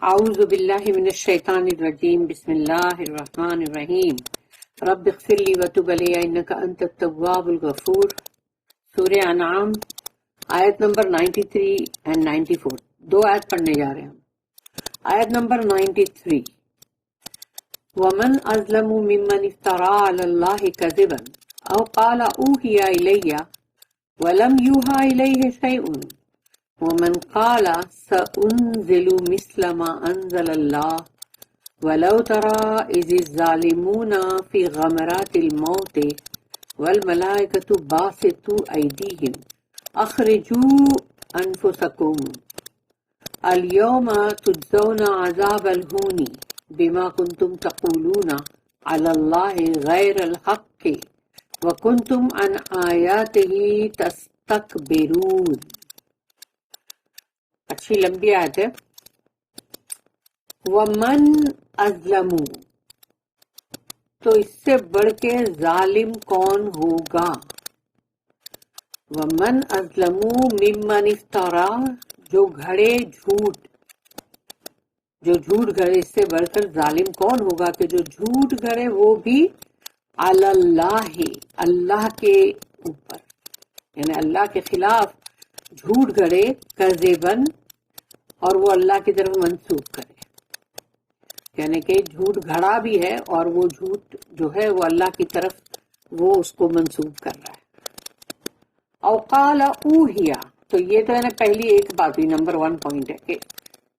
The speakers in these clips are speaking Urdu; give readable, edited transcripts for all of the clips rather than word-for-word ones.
اعوذ باللہ من الشیطان الرجیم بسم اللہ الرحمن الرحیم رب اغفر لی وتب علی انک انت التواب الغفور۔ سورہ انعام آیت نمبر 93 and 94، دو آیت پڑھنے جا رہے ہیں ہم۔ آیت نمبر 93، ومن اظلم ممن افترى علی اللہ کذبا او قال اوحی الی ولم یوحى الیہ شیء ومن قال سأنزل مثل ما انزل اللہ ولو ترى اذ الظالمون في غمرات الموت والملائکۃ باسطوا ایدیہم اخرجوا انفسکم اليوم تجزون عذاب الہون بما کنتم تقولون علی اللہ غیر الحق وکنتم عن آیاتہ تستکبرون۔ اچھی لمبی آیت ہے۔ ومن اظلم، تو اس سے بڑھ کے ظالم کون ہوگا؟ ومن اظلم ممن افترا، جو گھڑے جھوٹ، جو جھوٹ گھڑے، اس سے بڑھ کر ظالم کون ہوگا کہ جو جھوٹ گھڑے وہ بھی علی اللہ، اللہ کے اوپر، یعنی اللہ کے خلاف جھوٹ گھڑے، کذبن، اور وہ اللہ کی طرف منسوب کرے، یعنی کہ جھوٹ گھڑا بھی ہے اور وہ جھوٹ جو ہے وہ اللہ کی طرف وہ اس کو منسوب کر رہا ہے۔ او قال اوحیا، تو یہ تو ہے نا پہلی ایک بات ہوئی، نمبر 1 پوائنٹ ہے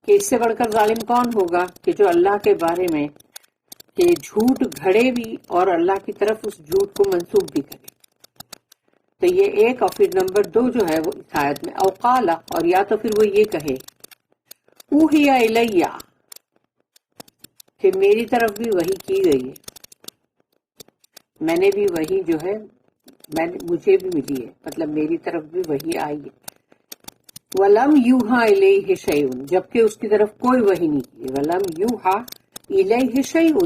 کہ اس سے بڑھ کر ظالم کون ہوگا کہ جو اللہ کے بارے میں کہ جھوٹ گھڑے بھی اور اللہ کی طرف اس جھوٹ کو منسوب بھی کرے۔ تو یہ ایک، اور پھر نمبر 2 جو ہے وہ اس آیت میں او قال، اور یا تو پھر وہ یہ کہے اوحی الیہ، کہ میری طرف بھی وحی کی گئی ہے، میں نے بھی وحی جو ہے مجھے بھی ملی ہے، مطلب میری طرف بھی وحی آئی ہے۔ وَلَمْ يُوحَى إِلَيْهِ شَيْءٌ، جبکہ اس کی طرف کوئی وحی نہیں کی۔ وَلَمْ يُوحَى إِلَيْهِ شَيْءٌ،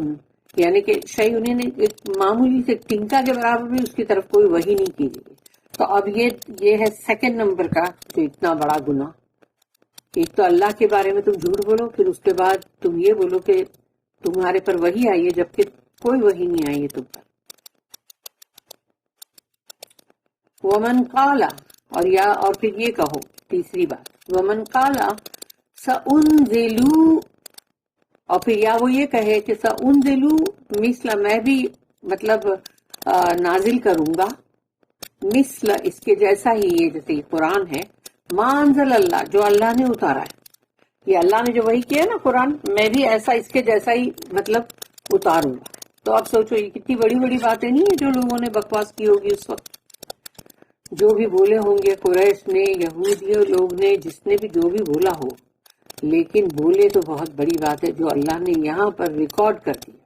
یعنی کہ شیء نے ایک معمولی سے ٹنکا کے برابر بھی اس کی طرف کوئی وحی نہیں کی گئی۔ تو اب یہ ہے سیکنڈ نمبر کا جو اتنا بڑا گناہ، ایک تو اللہ کے بارے میں تم جھوٹ بولو، پھر اس کے بعد تم یہ بولو کہ تمہارے پر وحی آئی ہے جبکہ کوئی وحی نہیں آئی ہے تم پر۔ ومن قال، اور پھر یہ کہو، تیسری بات، ومن قال سأنزل، اور پھر یا وہ یہ کہے کہ سأنزل مثل، میں بھی مطلب نازل کروں گا، مثل اس کے جیسا ہی، یہ جیسے یہ قرآن ہے، ما انزل اللہ، جو اللہ نے اتارا ہے، یہ اللہ نے جو وحی کیا ہے نا قرآن، میں بھی ایسا اس کے جیسا ہی مطلب اتاروں گا۔ تو اب سوچو یہ کتنی بڑی بڑی باتیں نہیں ہیں جو لوگوں نے بکواس کی ہوگی اس وقت، جو بھی بولے ہوں گے قریش نے، یہودی لوگ نے، جس نے بھی جو بھی بولا ہو، لیکن بولے تو بہت بڑی بات ہے جو اللہ نے یہاں پر ریکارڈ کر دیا۔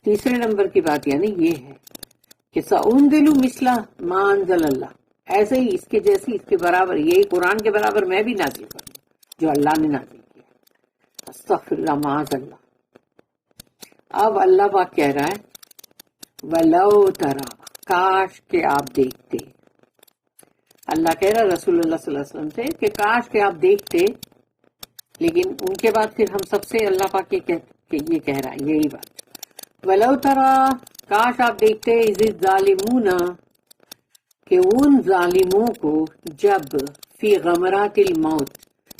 تیسرے نمبر کی بات یعنی یہ ہے کہ سأنزل مثل ما انزل اللہ، ایسے ہی اس کے جیسی، اس کے برابر، یہی قرآن کے برابر میں بھی نازل کروں جو اللہ نے نازل کیا۔ استغفر اللہ، معاذ اللہ۔ اب اللہ پاک کہہ رہا ہے وَلَوْ تَرَى، کاش کہ آپ دیکھتے، اللہ کہہ رہا رسول اللہ صلی اللہ علیہ وسلم سے کہ کاش کہ آپ دیکھتے، لیکن ان کے بعد پھر ہم سب سے اللہ پاک یہ کہہ رہا ہے یہی بات، وَلَوْ تَرَى، کاش آپ دیکھتے، اِذِ الظَّالِمُونَ، کہ ان ظالموں کو، جب فی غمرات الموت،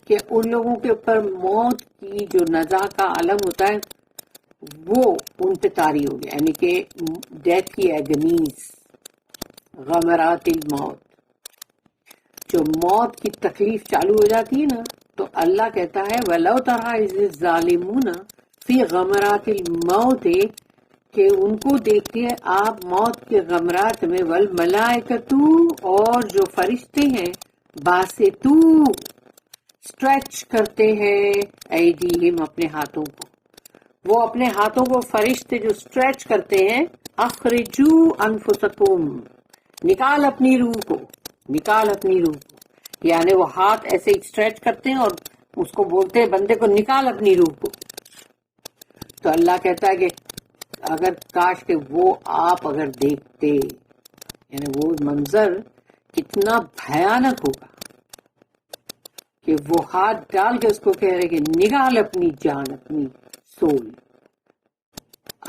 کہ ان لوگوں کے اوپر موت کی جو نزا کا عالم ہوتا ہے وہ ان پہ طاری ہو گیا، یعنی کہ ڈیتھ کی ایگنیز، غمرات الموت، جو موت کی تکلیف چالو ہو جاتی ہے نا، تو اللہ کہتا ہے وَلَوْ تَرَى إِذِ الظَّالِمُونَ فِي غَمَرَاتِ الْمَوْتِ، کہ ان کو دیکھتے ہیں آپ موت کے غمرات میں، وَالْمَلَائِكَةُ، اور جو فرشتے ہیں، باسطوا، اسٹریچ کرتے ہیں، ایدیہم، اپنے ہاتھوں کو، وہ اپنے ہاتھوں کو فرشتے جو اسٹریچ کرتے ہیں، اخرجوا انفسکم، نکال اپنی روح کو، نکال اپنی روح کو، یعنی وہ ہاتھ ایسے اسٹریچ کرتے ہیں اور اس کو بولتے ہیں بندے کو نکال اپنی روح کو۔ تو اللہ کہتا ہے کہ اگر کاش کہ وہ آپ اگر دیکھتے، یعنی وہ منظر کتنا بھیانک ہوگا کہ وہ ہاتھ ڈال کے اس کو کہہ رہے کہ نکال اپنی جان، اپنی سول.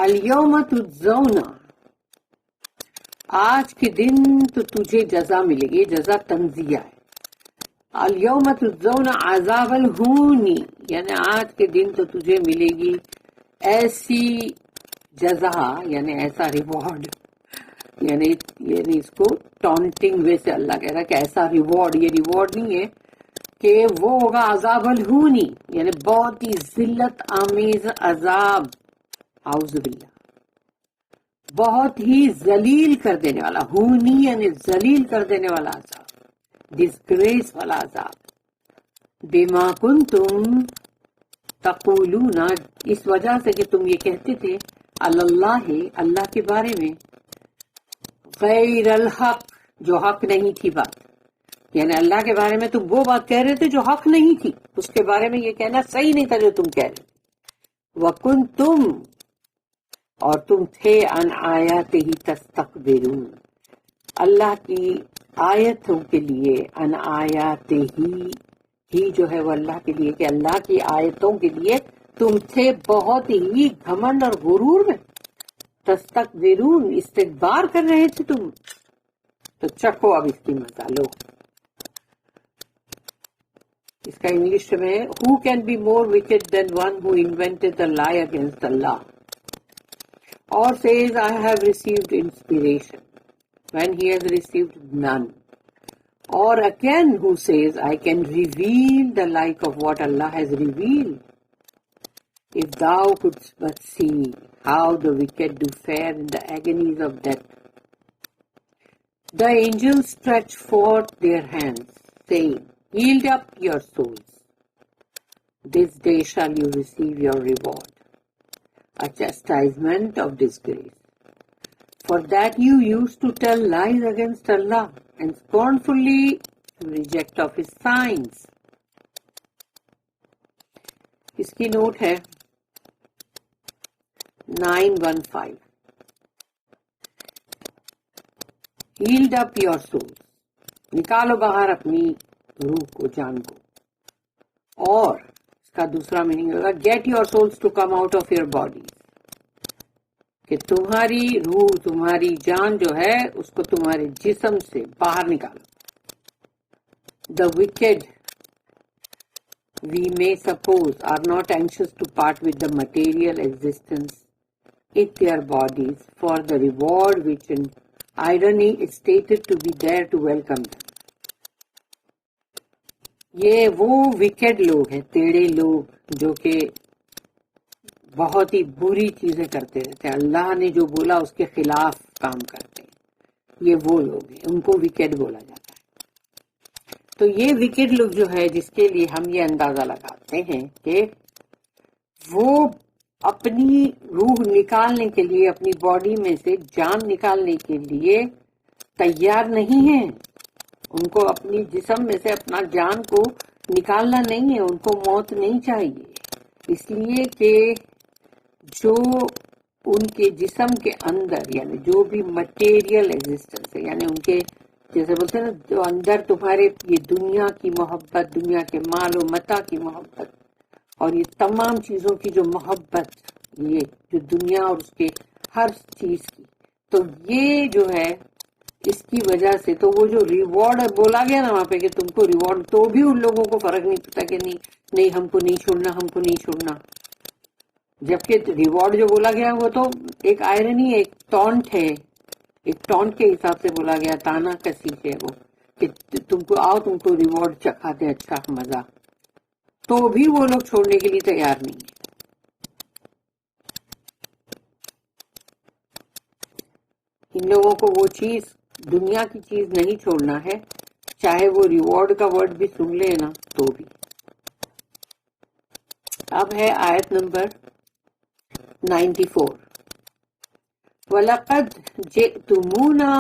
الیوم تجزون، آج کے دن تو تجھے جزا ملے گی. جزا تنزیہ ہے. الیوم تجزون عذاب الہون، یعنی آج کے دن تو تجھے ملے گی ایسی جزا، یعنی ایسا ریوارڈ. یعنی اس کو ٹانٹنگ وے سے اللہ کہہ رہا ہے کہ ایسا ریوارڈ، یہ ریوارڈ نہیں ہے کہ وہ ہوگا عذاب الہونی، یعنی بہت ہی ذلت آمیز عذاب. اعوذ باللہ، بہت ہی ذلیل کر دینے والا. ہونی یعنی ذلیل کر دینے والا عذاب، ڈسگریس والا عذاب. بما کنتم تقولون، اس وجہ سے کہ تم یہ کہتے تھے اللہ، اللہ کے بارے میں، غیر الحق، جو حق نہیں تھی بات. یعنی اللہ کے بارے میں تم وہ بات کہہ رہے تھے جو حق نہیں تھی، اس کے بارے میں یہ کہنا صحیح نہیں تھا جو تم کہہ رہے تھے. وَكُنْتُمْ، اور تم تھے، عن آیاتہ تستکبرون، اللہ کی آیتوں کے لیے، عن آیاتہ ہی جو ہے وہ اللہ کے لیے، کہ اللہ کی آیتوں کے لیے تم تھے بہت ہی گھمنڈ اور غرور میں. تستکبرون، استکبار کر رہے تھے تم. تو چکھو اب اس کی مزہ لو. اس کا انگلش میں who can be more wicked than one who invented the lie against Allah or says I have received inspiration when he has received none, or again who says I can reveal the like of what Allah has revealed. If thou couldst but see how the wicked do fare in the agonies of death. The angels stretch forth their hands, saying, Yield up your souls. This day shall you receive your reward, a chastisement of disgrace. For that you used to tell lies against Allah and scornfully reject of His signs. اس کی نوٹ ہے 915. Yield up your souls. نکالو باہر اپنی روح کو، جان کو. اور اس کا دوسرا میننگ ہوگا get your souls to come out of your bodies. کہ تمہاری روح، تمہاری جان جو ہے اس کو تمہارے جسم سے باہر نکالو. The wicked, we may suppose, are not anxious to part with the material existence in their bodies for the reward which in irony is stated to be there to welcome them. یہ وہ وکیڈ لوگ ہیں، ٹیڑے لوگ، جو کہ بہت ہی بری چیزیں کرتے رہتے ہیں، اللہ نے جو بولا اس کے خلاف کام کرتے ہیں. یہ وہ لوگ ہیں، ان کو وکیڈ بولا جاتا ہے. تو یہ وکیڈ لوگ جو ہے، جس کے لیے ہم یہ اندازہ لگاتے ہیں کہ وہ اپنی روح نکالنے کے لیے، اپنی باڈی میں سے جان نکالنے کے لیے تیار نہیں ہیں. ان کو اپنی جسم میں سے اپنا جان کو نکالنا نہیں ہے، ان کو موت نہیں چاہیے. اس لیے کہ جو ان کے جسم کے اندر، یعنی جو بھی مٹیریل ایگزسٹنس ہے، یعنی ان کے جیسے بولتے ہیں نا، جو اندر تمہارے یہ دنیا کی محبت، دنیا کے مال و متاع کی محبت، اور یہ تمام چیزوں کی جو محبت، یہ جو دنیا اور اس کے ہر چیز کی، تو یہ جو ہے اس کی وجہ سے، تو وہ جو ریوارڈ بولا گیا نا وہاں پہ کہ تم کو ریوارڈ، تو بھی ان لوگوں کو فرق نہیں پڑتا کہ نہیں ہم کو نہیں چھوڑنا، ہم کو نہیں چھوڑنا. جبکہ ریوارڈ جو بولا گیا وہ تو ایک آئرنی، ایک ٹونٹ ہے، ایک ٹونٹ کے حساب سے بولا گیا، تانا کسی ہے وہ، کہ تم کو آؤ، تم کو ریوارڈ چکھاتے، اچھا مزہ. تو بھی وہ لوگ چھوڑنے کے لیے تیار نہیں ہیں. ان لوگوں کو وہ چیز، دنیا کی چیز نہیں چھوڑنا ہے، چاہے وہ ریوارڈ کا ورڈ بھی سن لے نا تو بھی. اب ہے آیت نمبر 94. وَلَقَدْ جِئْتُمُونَا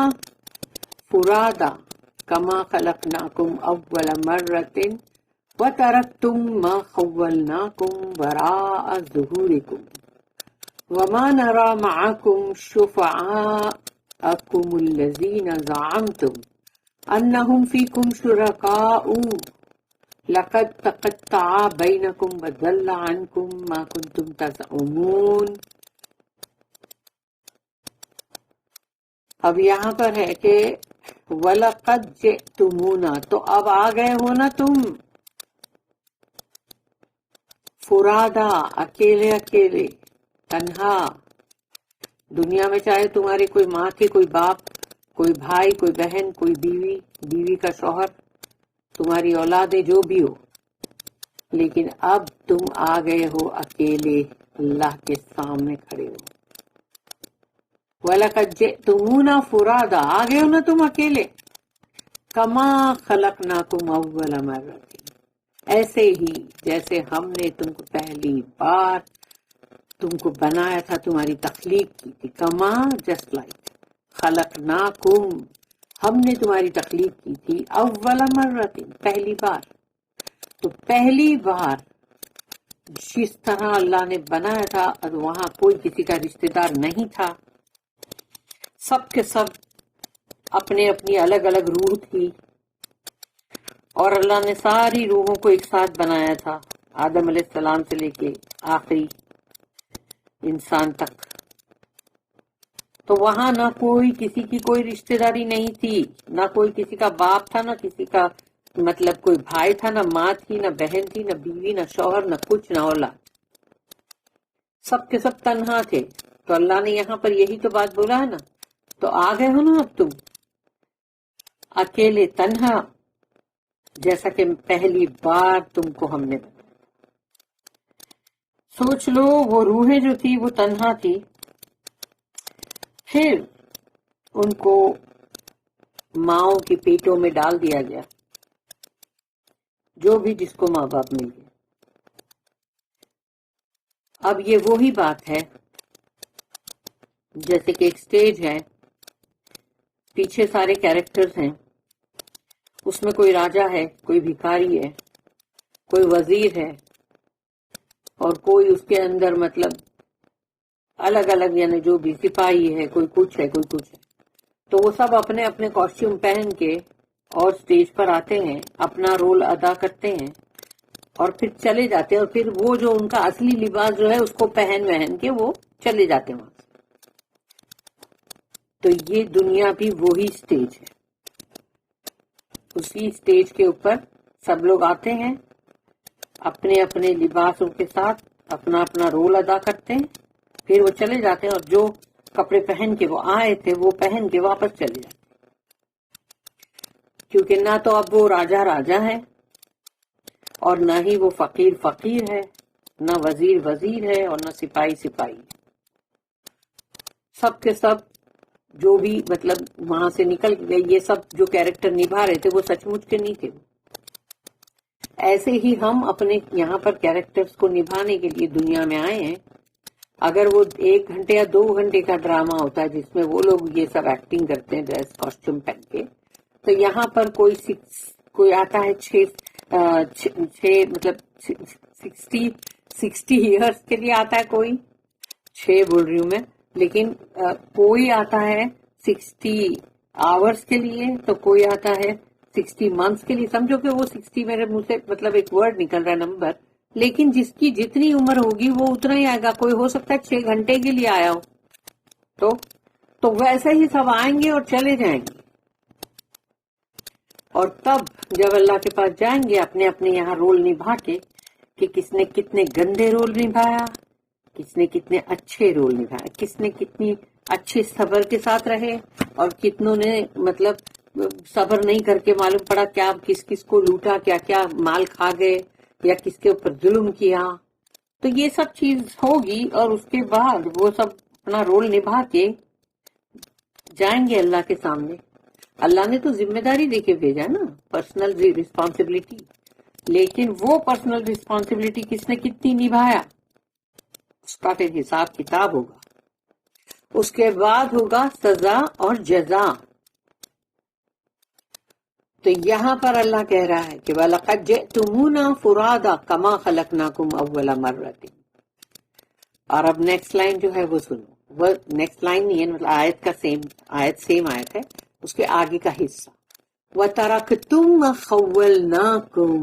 فُرَادَى كَمَا خَلَقْنَاكُمْ أَوَّلَ مَرَّةٍ وَتَرَكْتُمْ مَا خَوَّلْنَاكُمْ وَرَاءَ ظُهُورِكُمْ وَمَا نَرَى مَعَكُمْ شُفَعَاءَكُمُ الَّذِينَ زَعَمْتُمْ أَنَّهُمْ فِيكُمْ شُرَكَاءُ لقد تقطع بینکم وضل عنکم ما کنتم تزعمون. اب یہاں پر ہے کہ وَلَقَدْ جِئْتُمُونَا، تو اب آ گئے ہو نا تم فرادا، اکیلے اکیلے، تنہا. دنیا میں چاہے تمہاری کوئی ماں تھی، کوئی باپ، کوئی بھائی، کوئی بہن، کوئی بیوی، بیوی کا شوہر، تمہاری اولادیں جو بھی ہو، لیکن اب تم آ گئے ہو اکیلے، اللہ کے سامنے کھڑے ہو. وَلَقَدْ جِئْتُمُونَا فُرَادَا، آ گئے ہو نا تم اکیلے. كَمَا خَلَقْنَاكُمْ أَوَّلَ مَرَّةٍ، ایسے ہی جیسے ہم نے تم کو پہلی بار تم کو بنایا تھا، تمہاری تخلیق کی تھی. کما جسٹ لائک خلقناکم، ہم نے تمہاری تخلیق کی تھی اول مرۃ، پہلی بار. تو پہلی بار جس طرح اللہ نے بنایا تھا، وہاں کوئی کسی کا رشتہ دار نہیں تھا، سب کے سب اپنے اپنی الگ الگ روح تھی، اور اللہ نے ساری روحوں کو ایک ساتھ بنایا تھا، آدم علیہ السلام سے لے کے آخری انسان تک. تو وہاں نہ کوئی کسی کی کوئی رشتہ داری نہیں تھی، نہ کوئی کسی کا باپ تھا، نہ کسی کا مطلب کوئی بھائی تھا، نہ ماں تھی، نہ بہن تھی، نہ بیوی، نہ شوہر، نہ کچھ، نہ اولاد. سب کے سب تنہا تھے. تو اللہ نے یہاں پر یہی تو بات بولا ہے نا. تو آ گئے ہو نا اب تم اکیلے تنہا، جیسا کہ پہلی بار تم کو ہم نے بنایا. سوچ لو وہ روحیں جو تھی وہ تنہا تھی، پھر ان کو ماؤں کے پیٹوں میں ڈال دیا گیا، جو بھی جس کو ماں باپ مل گئے. اب یہ وہی بات ہے جیسے کہ ایک سٹیج ہے، پیچھے سارے کیریکٹرز ہیں، اس میں کوئی راجا ہے، کوئی بھکاری ہے، کوئی وزیر ہے، اور کوئی اس کے اندر مطلب الگ الگ، یعنی جو بھی سپاہی ہے، کوئی کچھ ہے، کوئی کچھ ہے. تو وہ سب اپنے اپنے کاسٹیوم پہن کے اور سٹیج پر آتے ہیں، اپنا رول ادا کرتے ہیں، اور پھر چلے جاتے ہیں، اور پھر وہ جو ان کا اصلی لباس جو ہے اس کو پہن کے وہ چلے جاتے ہیں وہاں سے. تو یہ دنیا بھی وہی سٹیج ہے. اسی سٹیج کے اوپر سب لوگ آتے ہیں، اپنے اپنے لباسوں کے ساتھ اپنا اپنا رول ادا کرتے ہیں، پھر وہ چلے جاتے ہیں، اور جو کپڑے پہن کے وہ آئے تھے وہ پہن کے واپس چلے جاتے ہیں. کیونکہ نہ تو اب وہ راجا ہے، اور نہ ہی وہ فقیر ہے، نہ وزیر ہے، اور نہ سپاہی. سب کے سب جو بھی مطلب وہاں سے نکل گئے، یہ سب جو کیریکٹر نبھا رہے تھے وہ سچ مچ کے نہیں تھے. ایسے ہی ہم اپنے یہاں پر کیریکٹرز کو نبھانے کے لیے دنیا میں آئے ہیں. اگر وہ 1 گھنٹے یا 2 گھنٹے کا ڈرامہ ہوتا ہے جس میں وہ لوگ یہ سب ایکٹنگ کرتے ہیں ڈریس کاسٹیوم پہن کے، تو یہاں پر کوئی آتا ہے 6 مطلب 60 ایئرس کے لیے آتا ہے، کوئی 6 بول رہی ہوں میں، لیکن کوئی آتا ہے 60 آورس کے لیے، تو کوئی آتا ہے 60 منتھس کے لیے. سمجھو کہ وہ 60 میرے منہ سے مطلب ایک ورڈ نکل رہا ہے نمبر، لیکن جس کی جتنی عمر ہوگی وہ اتنا ہی آئے گا. کوئی ہو سکتا ہے 6 گھنٹے کے لیے آیا ہو، تو ویسے ہی سب آئیں گے اور چلے جائیں گے. اور تب جب اللہ کے پاس جائیں گے اپنے اپنے یہاں رول نبھا کے، کہ کس نے کتنے گندے رول نبھایا، کس نے کتنے اچھے رول نبھایا، کس نے کتنی اچھے صبر کے ساتھ رہے، اور کتنوں نے مطلب صبر نہیں کر کے معلوم پڑا کیا کس کو لوٹا، کیا کیا مال کھا گئے، یا کس کے اوپر ظلم کیا. تو یہ سب چیز ہوگی، اور اس کے بعد وہ سب اپنا رول نبھا کے جائیں گے اللہ کے سامنے. اللہ نے تو ذمہ داری دے کے بھیجا نا، پرسنل رسپانسبلٹی، لیکن وہ پرسنل رسپانسبلٹی کس نے کتنی نبھایا اس کا پھر حساب کتاب ہوگا. اس کے بعد ہوگا سزا اور جزا. تو یہاں پر اللہ کہہ رہا ہے کہ وَلَقَدْ جِئْتُمُونَا فُرَادَا كَمَا خَلَقْنَاكُمْ أَوَّلَ مَرَّةٍ. اور اب نیکسٹ لائن جو ہے وہ سنو. وہ نیکسٹ لائن نہیں ہے، مطلب آیت سیم آیت ہے، اس کے آگے کا حصہ. وَتَرَكْتُمْ مَا خَوَّلْنَاكُمْ.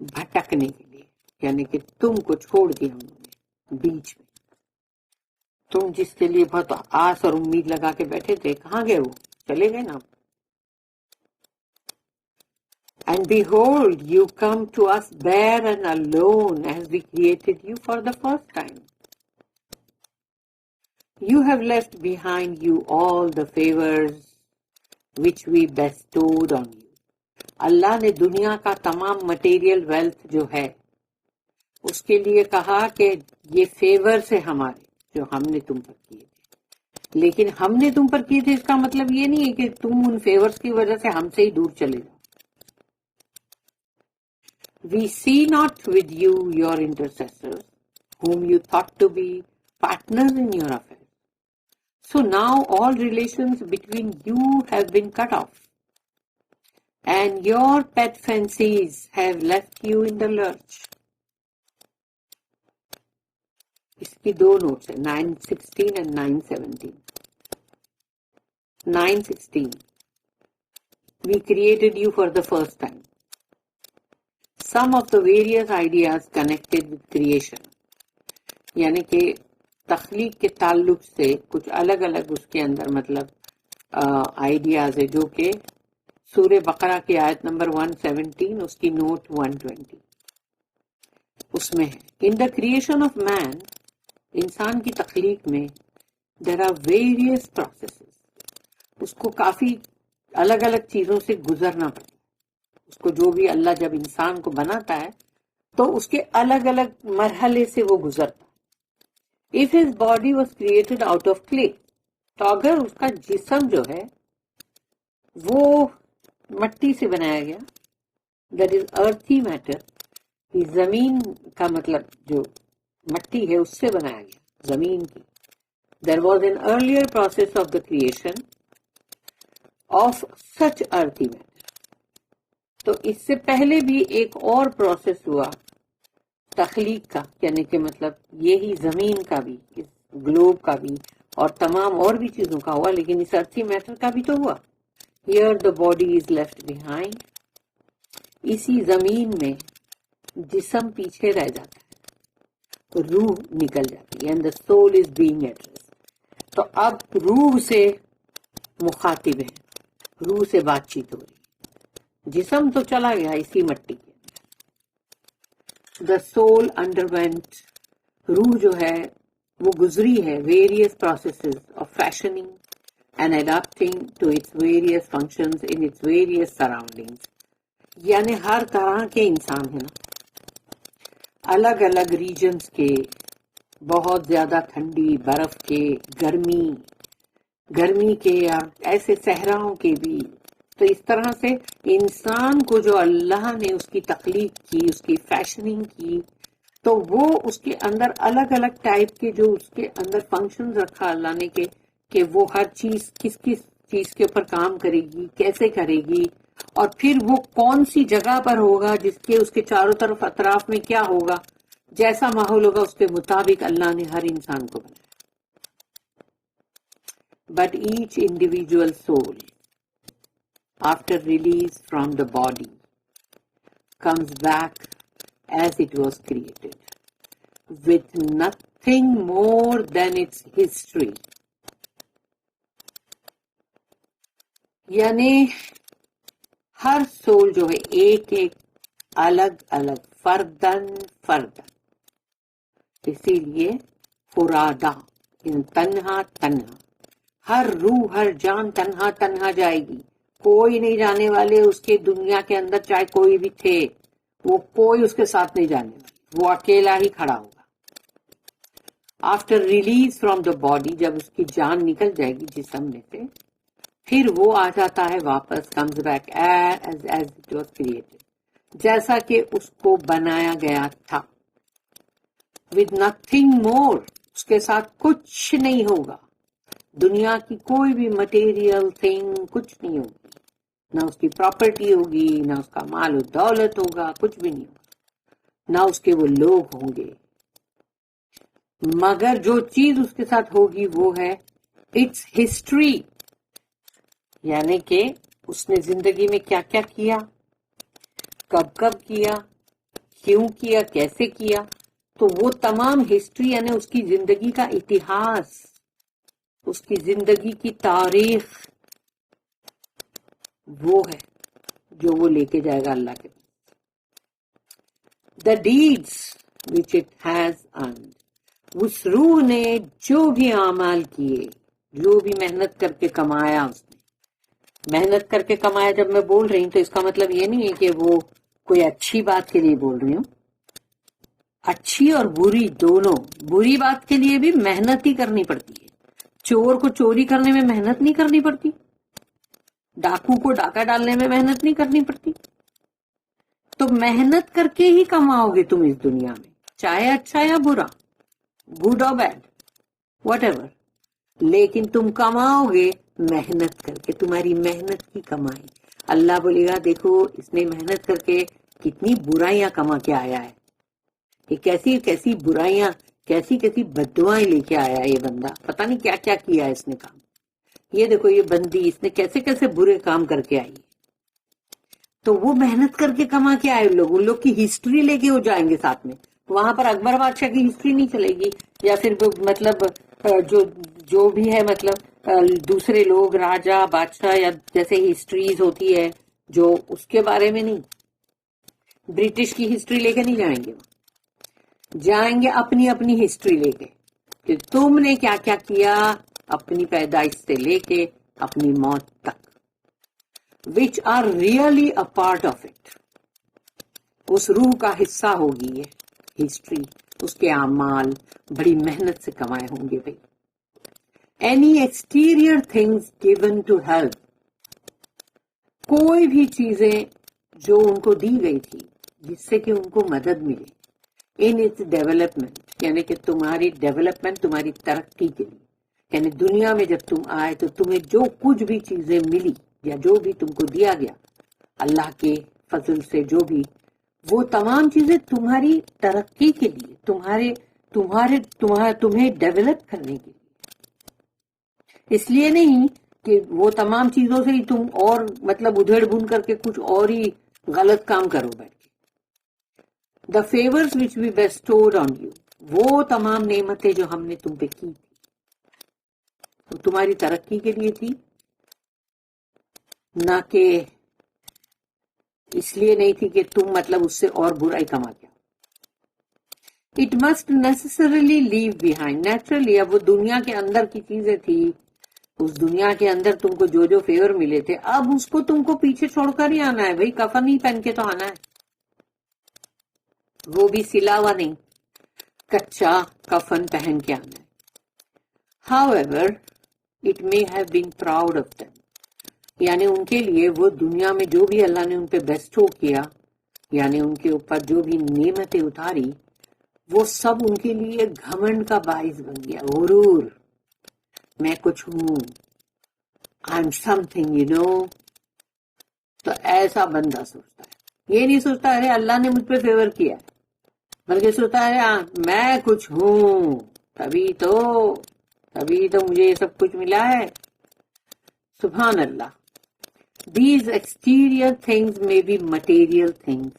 بھٹکنے کے لیے، یعنی کہ تم کو چھوڑ دیا انہوں نے بیچ میں. تم جس کے لیے بہت آس اور امید لگا کے بیٹھے تھے، کہاں گئے وہ؟ چلے گئے نا. And behold, you come to us bare and alone as we created you for the first time. You have left behind you all the favors which we bestowed on you. اللہ نے دنیا کا تمام مٹیریل ویلتھ جو ہے اس کے لیے کہا کہ یہ فیور سے ہمارے جو ہم نے تم پر کیے تھے. لیکن ہم نے تم پر کیے تھے اس کا مطلب یہ نہیں ہے کہ تم ان فیورز کی وجہ سے ہم سے ہی دور چلے جاؤ. We see not with you your intercessors, whom you thought to be partners in your affairs. So now all relations between you have been cut off, and your pet fancies have left you in the lurch. اس کی دو نوٹس ہیں 916 and 917. 916 We created you for the first time. Some of the various ideas connected with creation, یعنی کہ تخلیق کے تعلق سے کچھ الگ الگ اس کے اندر مطلب آئیڈیاز ہے جو کہ سورہ بقرہ کی آیت نمبر 117 اس کی نوٹ 120 اس میں ہے. ان دا کریشن آف مین، انسان کی تخلیق میں دیر آر ویریس پروسیسز، اس کو کافی الگ الگ چیزوں سے گزرنا پڑتا ہے. اس کو جو بھی اللہ جب انسان کو بناتا ہے تو اس کے الگ الگ مرحلے سے وہ گزرتا ہے. If his body was created out of clay، تو اگر اس کا جسم جو ہے وہ مٹی سے بنایا گیا، that is earthy matter، زمین کا مطلب جو مٹی ہے اس سے بنایا گیا، زمین کی. There was an earlier process of the creation of such earthy matter. تو اس سے پہلے بھی ایک اور پروسیس ہوا تخلیق کا، یعنی کہ مطلب یہی زمین کا بھی، اس گلوب کا بھی اور تمام اور بھی چیزوں کا ہوا، لیکن اس ارتھی میٹر کا بھی تو ہوا. Here the body is left behind. اسی زمین میں جسم پیچھے رہ جاتا ہے، روح نکل جاتی ہے. And the soul is being addressed. تو اب روح سے مخاطب ہے، روح سے بات چیت ہو رہی. جسم تو چلا گیا اسی مٹی کے اندر. دا سول انڈروینٹ، روح جو ہے وہ گزری ہے various processes of fashioning and adapting to its various functions in its various surroundings. یعنی ہر طرح کے انسان ہیں نا، الگ الگ ریجنز کے، بہت زیادہ ٹھنڈی برف کے، گرمی کے، اور ایسے صحراؤں کے بھی. تو اس طرح سے انسان کو جو اللہ نے اس کی تخلیق کی، اس کی فیشننگ کی، تو وہ اس کے اندر الگ الگ ٹائپ کے جو اس کے اندر فنکشنز رکھا اللہ نے کہ وہ ہر چیز کس کس چیز کے اوپر کام کرے گی، کیسے کرے گی، اور پھر وہ کون سی جگہ پر ہوگا، جس کے اس کے چاروں طرف اطراف میں کیا ہوگا، جیسا ماحول ہوگا اس کے مطابق اللہ نے ہر انسان کو بنایا. But each individual civil after release from the body comes back as it was created with nothing more than its history. یعنی ہر سول جو ہے ایک ایک الگ الگ فردن، اسی لیے فرادا، تنہا، ہر روح ہر جان تنہا جائے گی. کوئی نہیں جانے والے اس کے دنیا کے اندر، چاہے کوئی بھی تھے، وہ کوئی اس کے ساتھ نہیں جانے والے، وہ اکیلا ہی کھڑا ہوگا. After release from the body, جب اس کی جان نکل جائے گی جسم میں سے، پھر وہ آ جاتا ہے واپس، comes back as it was created, جیسا کہ اس کو بنایا گیا تھا. ود نتھنگ مور، اس کے ساتھ کچھ نہیں ہوگا، دنیا کی کوئی بھی مٹیریل تھنگ کچھ نہیں ہوگی، نہ اس کی پراپرٹی ہوگی، نہ اس کا مال و دولت ہوگا، کچھ بھی نہیں ہوگا، نہ اس کے وہ لوگ ہوں گے. مگر جو چیز اس کے ساتھ ہوگی وہ ہے اٹس ہسٹری، یعنی کہ اس نے زندگی میں کیا کیا کیا، کب کب کیا، کیوں کیا, کیسے کیا, تو وہ تمام ہسٹری یعنی اس کی زندگی کا اتہاس, اس کی زندگی کی تاریخ, وہ ہے جو وہ لے کے جائے گا اللہ کے پاس. The deeds which it has earned, اس روح نے جو بھی اعمال کیے, جو بھی محنت کر کے کمایا, اس نے محنت کر کے کمایا. جب میں بول رہی ہوں تو اس کا مطلب یہ نہیں ہے کہ وہ کوئی اچھی بات کے لیے بول رہی ہوں. اچھی اور بری دونوں. بری بات کے لیے بھی محنت ہی کرنی پڑتی ہے. چور کو چوری کرنے میں محنت نہیں کرنی پڑتی, ڈاکو کو ڈاکہ ڈالنے میں محنت نہیں کرنی پڑتی. تو محنت کر کے ہی کماؤ گے تم اس دنیا میں, چاہے اچھا یا برا, گڈ اور بیڈ, واٹ ایور, لیکن تم کماؤ گے محنت کر کے, تمہاری محنت کی کمائی. اللہ بولے گا دیکھو اس نے محنت کر کے کتنی برائیاں کما کے آیا ہے, یہ کیسی کیسی برائیاں, کیسی کیسی بددعائیں لے کے آیا ہے یہ بندہ, پتہ نہیں کیا کیا کیا ہے اس نے کام. یہ دیکھو یہ بندی, اس نے کیسے کیسے برے کام کر کے آئی ہے. تو وہ محنت کر کے کما کے آئے لوگ, ان لوگ کی ہسٹری لے کے وہ جائیں گے ساتھ میں. وہاں پر اکبر بادشاہ کی ہسٹری نہیں چلے گی, یا پھر مطلب جو بھی ہے, مطلب دوسرے لوگ راجا بادشاہ یا جیسے ہسٹریز ہوتی ہے جو اس کے بارے میں نہیں. برٹش کی ہسٹری لے کے نہیں جائیں گے, جائیں گے اپنی اپنی ہسٹری لے کے کہ تم نے کیا کیا کیا اپنی پیدائش سے لے کے اپنی موت تک. which are really a part of it. اس روح کا حصہ ہوگی یہ ہسٹری, اس کے اعمال بڑی محنت سے کمائے ہوں گے بھائی. Any exterior things given to help, کوئی بھی چیزیں جو ان کو دی گئی تھی جس سے کہ ان کو مدد ملے, in its development, یعنی کہ تمہاری ڈیولپمنٹ, تمہاری ترقی کے لیے. یعنی دنیا میں جب تم آئے تو تمہیں جو کچھ بھی چیزیں ملی یا جو بھی تم کو دیا گیا اللہ کے فضل سے, جو بھی, وہ تمام چیزیں تمہاری ترقی کے لیے, تمہیں ڈیولپ کرنے کے لیے. اس لیے نہیں کہ وہ تمام چیزوں سے ہی تم اور مطلب ادھیڑ بن کر کے کچھ اور ہی غلط کام کرو بیٹھ کے. The favours which we bestowed on you, وہ تمام نعمتیں جو ہم نے تم پہ کی تھی وہ تمہاری ترقی کے لیے تھی, نہ کہ اس لیے نہیں تھی کہ تم مطلب اس سے اور برائی کما کے. It must necessarily leave behind, naturally. اب وہ دنیا کے اندر کی چیزیں تھی, اس دنیا کے اندر تم کو جو جو فیور ملے تھے, اب اس کو تم کو پیچھے چھوڑ کر ہی آنا ہے بھائی. کفن ہی پہن کے تو آنا ہے, وہ بھی سلا ہوا نہیں, کچا کفن پہن کے آنا ہے. However, it may have been proud of them, یعنی ان کے لیے وہ دنیا میں جو بھی اللہ نے ان پہ بیسٹو کیا, یعنی ان کے اوپر جو بھی نعمتیں اتاری, وہ سب ان کے لیے گھمنڈ کا باعث بن گیا, غرور. میں کچھ ہوں, آئی ایم سم تھنگ, تو ایسا بندہ سوچتا ہے. یہ نہیں سوچتا ارے اللہ نے مجھ پہ فیور کیا, بلکہ سوچتا ہے میں کچھ ہوں, تبھی تو مجھے یہ سب کچھ ملا ہے. سبحان اللہ. These exterior things may be material things,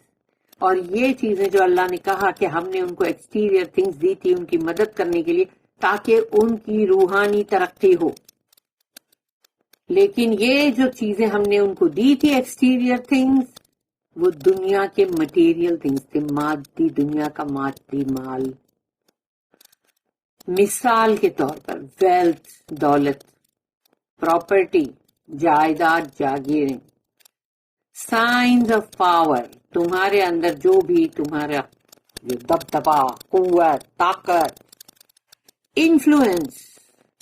اور یہ چیزیں جو اللہ نے کہا کہ ہم نے ان کو ایکسٹیریئر تھنگز دی تھی ان کی مدد کرنے کے لیے تاکہ ان کی روحانی ترقی ہو, لیکن یہ جو چیزیں ہم نے ان کو دی تھی ایکسٹیریئر تھنگز, وہ دنیا کے مٹیریل تھنگز تھے, مادی دنیا کا مادی مال. مثال کے طور پر ویلتھ, دولت, پراپرٹی, جائیداد, جاگیریں. سائنز آف پاور, تمہارے اندر جو بھی تمہارا دبدبا, قوت, طاقت. انفلوئنس,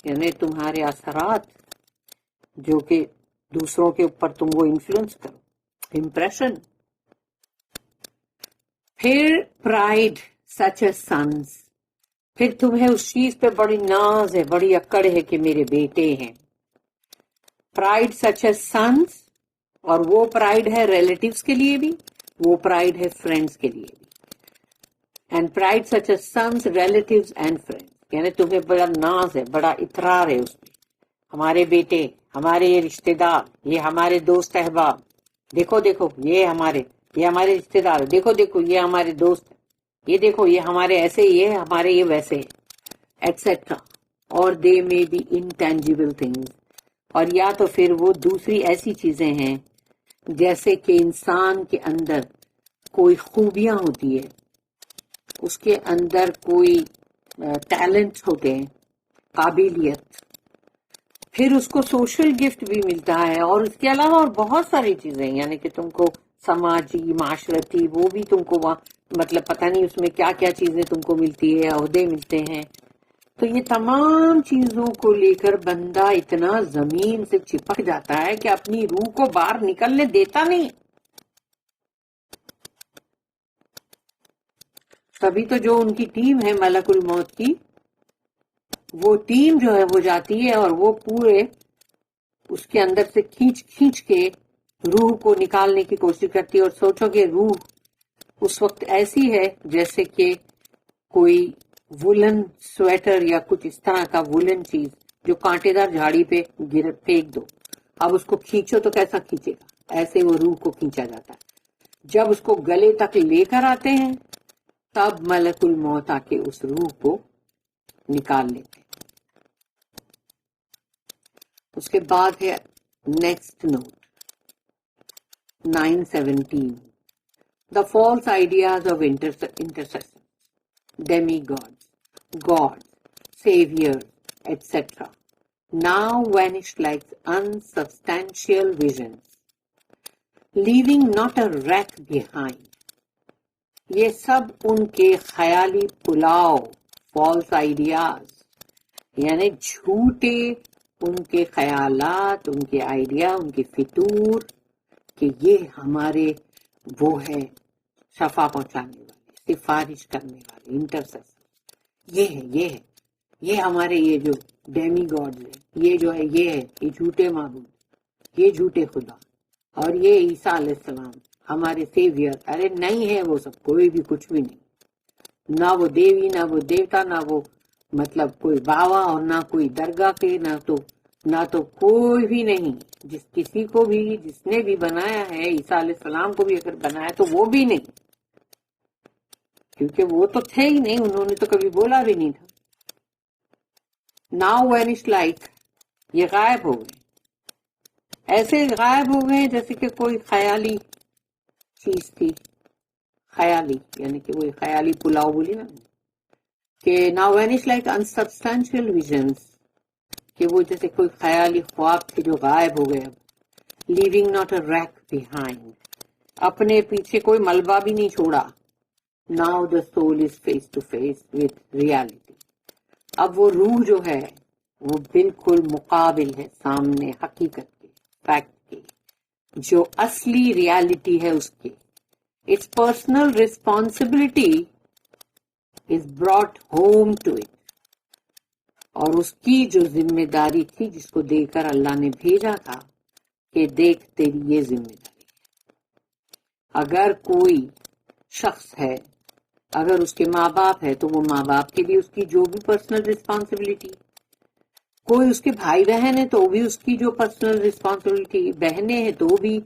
یعنی تمہارے اثرات جو کہ دوسروں کے اوپر تم وہ انفلوئنس کرو, امپریشن. پھر پرائڈ سچ اے سنس, پھر تمہیں اس چیز پہ بڑی ناز ہے, بڑی اکڑ ہے کہ میرے بیٹے ہیں. پرائڈ سچ اے سنس, اور وہ پرائڈ ہے ریلیٹیوز کے لیے بھی, وہ پرائڈ ہے فرینڈز کے لیے بھی. And pride such a since, relatives and friends, یعنی تمہیں بڑا ناز ہے, بڑا اطرار ہے اس پہ, ہمارے بیٹے, ہمارے یہ رشتے دار, یہ ہمارے دوست احباب, دیکھو یہ یہ ہمارے رشتے دار، دیکھو دیکھو یہ ہمارے دوست، یہ دیکھو یہ ہمارے ایسے، یہ ہمارے یہ ویسے، ایٹسٹرا. اور دے میں بی انٹینجیبل تھنگس، اور یا تو پھر وہ دوسری ایسی چیزیں ہیں جیسے کہ انسان کے اندر کوئی خوبیاں ہوتی ہے، اس کے اندر کوئی ٹیلنٹ ہوتے ہیں، قابلیت، پھر اس کو سوشل گفٹ بھی ملتا ہے، اور اس کے علاوہ اور بہت ساری چیزیں، یعنی کہ تم کو سماجی معاشرتی وہ بھی تم کو مطلب پتہ نہیں اس میں کیا کیا چیزیں تم کو ملتی ہے، عہدے ملتے ہیں. تو یہ تمام چیزوں کو لے کر بندہ اتنا زمین سے چپک جاتا ہے کہ اپنی روح کو باہر نکلنے دیتا نہیں. تبھی تو جو ان کی ٹیم ہے ملک الموت کی، وہ ٹیم جو ہے وہ جاتی ہے اور وہ پورے اس کے اندر سے کھینچ کھینچ کے روح کو نکالنے کی کوشش کرتی ہے. اور سوچو کہ روح اس وقت ایسی ہے جیسے کہ کوئی وولن سویٹر یا کچھ اس طرح کا وولن چیز جو کانٹے دار جھاڑی پہ پھینک دو، اب اس کو کھینچو تو کیسا کھینچے گا، ایسے وہ روح کو کھینچا جاتا ہے. جب اس کو گلے تک لے کر آتے ہیں تب ملک الموت آ کے اس روح کو نکال لیتے ہیں. اس کے بعد ہے next note 917. The false ideas of intercession, demigods, gods, saviors, etc. now vanished like unsubstantial visions, leaving not a wreck behind. یہ سب ان کے خیالی پلاؤ، فالس آئیڈیاز، یعنی جھوٹے ان کے خیالات، ان کے آئیڈیا، ان کے فطور کہ یہ ہمارے وہ ہے شفا پہنچانے والے، سفارش کرنے والے، انٹرسیسر، یہ ہے یہ ہے یہ ہمارے یہ جو ڈیمی گاڈز ہیں، یہ جو ہے یہ ہے، یہ جھوٹے معبود، یہ جھوٹے خدا، اور یہ عیسیٰ علیہ السلام ہمارے سیویئر. ارے نہیں ہے وہ سب، کوئی بھی کچھ بھی نہیں، نہ وہ دیوی، نہ وہ دیوتا، نہ وہ مطلب کوئی بابا، اور نہ کوئی درگاہ کے، نہ تو کوئی بھی نہیں. جس کسی کو بھی جس نے بھی بنایا ہے، عیسیٰ علیہ السلام کو بھی اگر بنایا تو وہ بھی نہیں، کیونکہ وہ تو تھے ہی نہیں، انہوں نے تو کبھی بولا بھی نہیں تھا. ناؤ وینش لائک، یہ غائب ہو گئے، ایسے غائب ہو گئے جیسے کہ کوئی خیالی چیز تھی. خیالی یعنی کہ وہی خیالی پلاؤ بولی نا، کہ ناؤ وینش لائک انسبسٹینشیل ویژنس، کہ وہ جیسے کوئی خیالی خواب تھے جو غائب ہو گئے. اب leaving not a wreck behind, اپنے پیچھے کوئی ملبہ بھی نہیں چھوڑا. Now the soul is face to face with reality, اب وہ روح جو ہے وہ بالکل مقابل ہے سامنے حقیقت کے، فیکٹ کے، جو اصلی ریالٹی ہے اس کے. Its personal responsibility is brought home to it, اور اس کی جو ذمہ داری تھی جس کو دے کر اللہ نے بھیجا تھا کہ دیکھ تیری یہ ذمہ داری ہے. اگر کوئی شخص ہے، اگر اس کے ماں باپ ہے تو وہ ماں باپ کے لیے اس کی جو بھی پرسنل رسپانسبلٹی، کوئی اس کے بھائی بہن ہے تو بھی اس کی جو پرسنل رسپانسبلٹی، بہنیں ہیں تو بھی،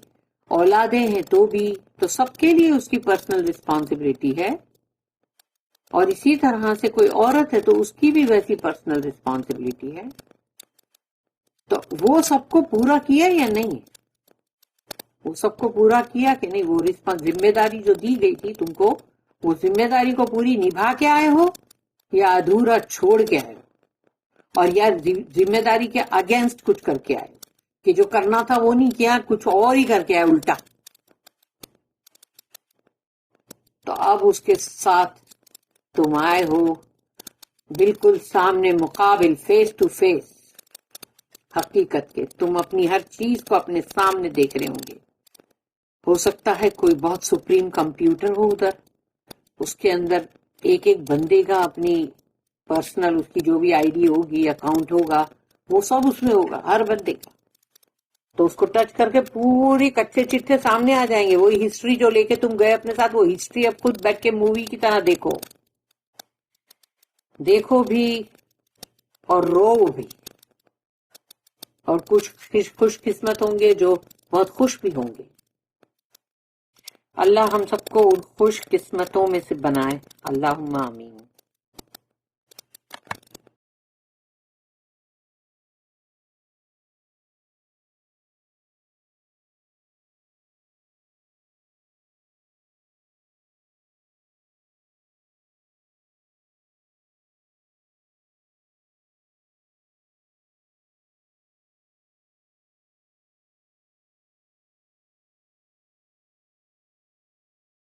اولادیں ہیں تو بھی، تو سب کے لیے اس کی پرسنل رسپانسبلٹی ہے. اور اسی طرح سے کوئی عورت ہے تو اس کی بھی ویسی پرسنل رسپانسبلٹی ہے. تو وہ سب کو پورا کیا یا نہیں؟ وہ سب کو پورا کیا کہ نہیں؟ وہ ذمہ داری جو دی گئی تھی تم کو، وہ ذمہ داری کو پوری نبھا کے آئے ہو یا ادھورا چھوڑ کے آئے ہو، اور یا ذمہ داری کے اگینسٹ کچھ کر کے آئے ہو کہ جو کرنا تھا وہ نہیں کیا، کچھ اور ہی کر کے آئے الٹا. تو اب اس کے ساتھ تم آئے ہو بالکل سامنے، مقابل، فیس ٹو فیس حقیقت کے. تم اپنی ہر چیز کو اپنے سامنے دیکھ رہے ہوں گے. ہو سکتا ہے کوئی بہت سپریم کمپیوٹر ہو ادھر، اس کے اندر ایک ایک بندے کا اپنی پرسنل، اس کی جو بھی آئی ڈی ہوگی، اکاؤنٹ ہوگا، وہ سب اس میں ہوگا ہر بندے کا. تو اس کو ٹچ کر کے پوری کچے چٹھے سامنے آ جائیں گے. وہی ہسٹری جو لے کے تم گئے اپنے ساتھ، وہ ہسٹری اب خود بیٹھ کے مووی کی طرح دیکھو بھی اور رو بھی. اور کچھ خوش قسمت ہوں گے جو بہت خوش بھی ہوں گے. اللہ ہم سب کو ان خوش قسمتوں میں سے بنائے، اللہم آمین۔